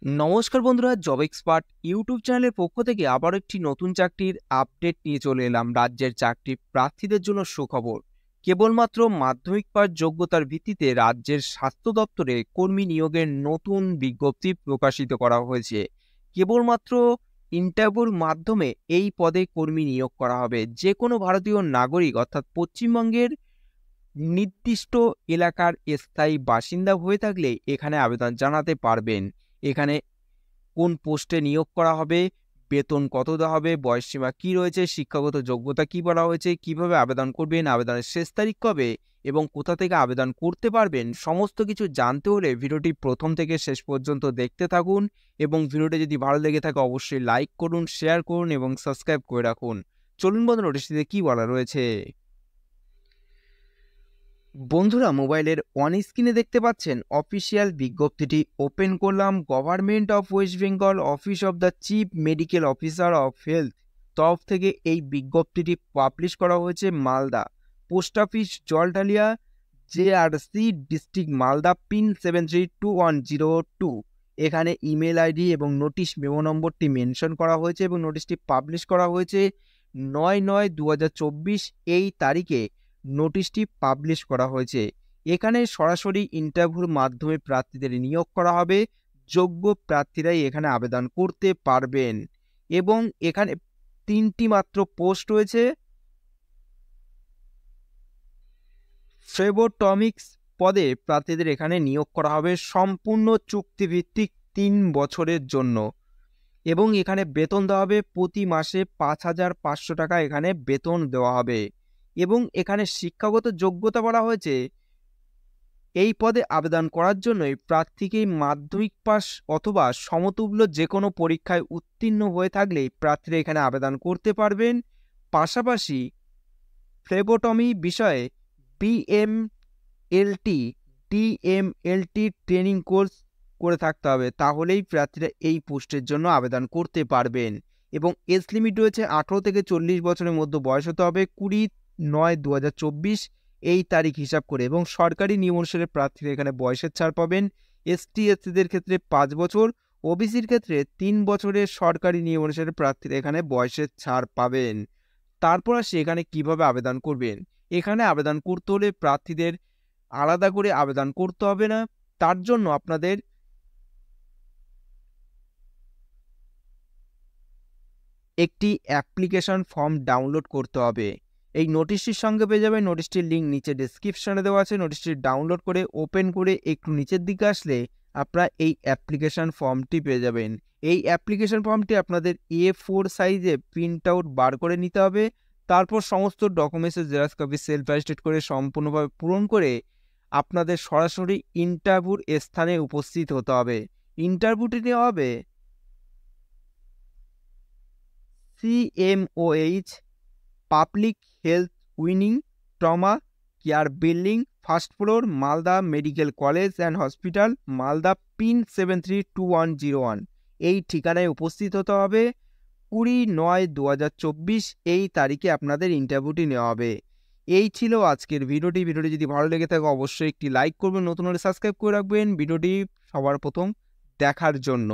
নমস্কার বন্ধুরা, job expert YouTube চ্যানেলের পক্ষ থেকে আবার একটি নতুন চাকরির আপডেট নিয়ে চলে এলাম। রাজ্যের চাকরি প্রার্থীদের জন্য সুখবর। কেবলমাত্র মাধ্যমিক পাস যোগ্যতার ভিত্তিতে রাজ্যের স্বাস্থ্য দপ্তরে কর্মী নিয়োগের নতুন বিজ্ঞপ্তি প্রকাশিত করা হয়েছে। কেবলমাত্র ইন্টারভিউর মাধ্যমে এই পদে কর্মী নিয়োগ করা হবে। যে কোনো ভারতীয় নাগরিক অর্থাৎ পশ্চিমবঙ্গের নির্দিষ্ট এলাকার স্থায়ী বাসিন্দা হয়ে থাকলে এখানে আবেদন জানাতে পারবেন। এখানে কোন পোস্টে নিয়োগ করা হবে, বেতন কত দেওয়া হবে, বয়সসীমা কী রয়েছে, শিক্ষাগত যোগ্যতা কী বলা হয়েছে, কিভাবে আবেদন করবেন, আবেদনের শেষ তারিখ কবে এবং কোথা থেকে আবেদন করতে পারবেন, সমস্ত কিছু জানতে হলে ভিডিওটি প্রথম থেকে শেষ পর্যন্ত দেখতে থাকুন। এবং ভিডিওটি যদি ভালো লেগে থাকে অবশ্যই লাইক করুন, শেয়ার করুন এবং সাবস্ক্রাইব করে রাখুন। চলুন বন্ধুরা, নোটিশটিতে কী বলা রয়েছে। বন্ধুরা, মোবাইলের অন স্ক্রিনে দেখতে পাচ্ছেন অফিসিয়াল বিজ্ঞপ্তিটি ওপেন করলাম। Government of West Bengal office of the chief medical officer of health তরফ থেকে এই বিজ্ঞপ্তিটি পাবলিশ করা হয়েছে। Malda post office, Jaldhalia, JRC district Malda, pin 732102। এখানে ইমেল আইডি এবং নোটিশ মেমো নম্বরটি মেনশন করা হয়েছে এবং নোটিশটি পাবলিশ করা হয়েছে 9/9/2024 এই তারিখে নোটিশটি পাবলিশ করা হয়েছে। এখানে সরাসরি ইন্টারভিউর মাধ্যমে প্রার্থীদের নিয়োগ করা হবে। যোগ্য প্রার্থীরাই এখানে আবেদন করতে পারবেন এবং এখানে 3টি মাত্র পোস্ট রয়েছে। ফ্লেবোটমিক্স পদে প্রার্থীদের এখানে নিয়োগ করা হবে সম্পূর্ণ চুক্তিভিত্তিক 3 বছরের জন্য এবং এখানে বেতন দেওয়া হবে প্রতি মাসে 5,500 টাকা এখানে বেতন দেওয়া হবে। এবং এখানে শিক্ষাগত যোগ্যতা বলা হয়েছে এই পদে আবেদন করার জন্যই প্রার্থীকে মাধ্যমিক পাস অথবা সমতুল্য যে কোনো পরীক্ষায় উত্তীর্ণ হয়ে থাকলেই প্রার্থীরা এখানে আবেদন করতে পারবেন। পাশাপাশি ফ্লেবোটমি বিষয়ে BMLT DMLT ট্রেনিং কোর্স করে থাকতে হবে, তাহলেই প্রার্থীরা এই পোস্টের জন্য আবেদন করতে পারবেন। এবং এজ লিমিট রয়েছে 18 থেকে 40 বছরের মধ্যে বয়স হতে হবে 20/9/2024 এই তারিখ হিসাব করে। এবং সরকারি নিয়ম অনুসারে প্রার্থীরা এখানে বয়সের ছাড় পাবেন। ST/SCদের ক্ষেত্রে 5 বছর, OBCর ক্ষেত্রে 3 বছরের সরকারি নিয়ম অনুসারে প্রার্থীরা এখানে বয়সের ছাড় পাবেন। তারপর আসি এখানে কিভাবে আবেদন করবেন। এখানে আবেদন করতে হলে প্রার্থীদের আলাদা করে আবেদন করতে হবে না। তার জন্য আপনাদের একটি অ্যাপ্লিকেশন ফর্ম ডাউনলোড করতে হবে। এই নোটিশটির সঙ্গে পেয়ে যাবেন। নোটিশটির লিঙ্ক নিচে ডেসক্রিপশনে দেওয়া আছে। নোটিশটি ডাউনলোড করে ওপেন করে একটু নিচের দিকে আসলে আপনারা এই অ্যাপ্লিকেশন ফর্মটি পেয়ে যাবেন। এই অ্যাপ্লিকেশন ফর্মটি আপনাদের A4 সাইজে প্রিন্ট আউট বার করে নিতে হবে। তারপর সমস্ত ডকুমেন্টসের জেরক্স কপি সেলফ অ্যাটেস্টেড করে সম্পূর্ণভাবে পূরণ করে আপনাদের সরাসরি ইন্টারভিউর স্থানে উপস্থিত হতে হবে। ইন্টারভিউটি নেওয়া হবে CMOH public health winning trauma care building, first floor, Malda medical college and hospital, Malda, pin 732101। এই ঠিকানায় উপস্থিত হতে হবে। 20/9/2024 এই তারিখে আপনাদের ইন্টারভিউটি নেওয়া হবে। এই ছিল আজকের ভিডিওটি। ভিডিওটি যদি ভালো লেগে থাকে অবশ্যই একটি লাইক করবেন, নতুন হলে সাবস্ক্রাইব করে রাখবেন ভিডিওটি সবার প্রথম দেখার জন্য।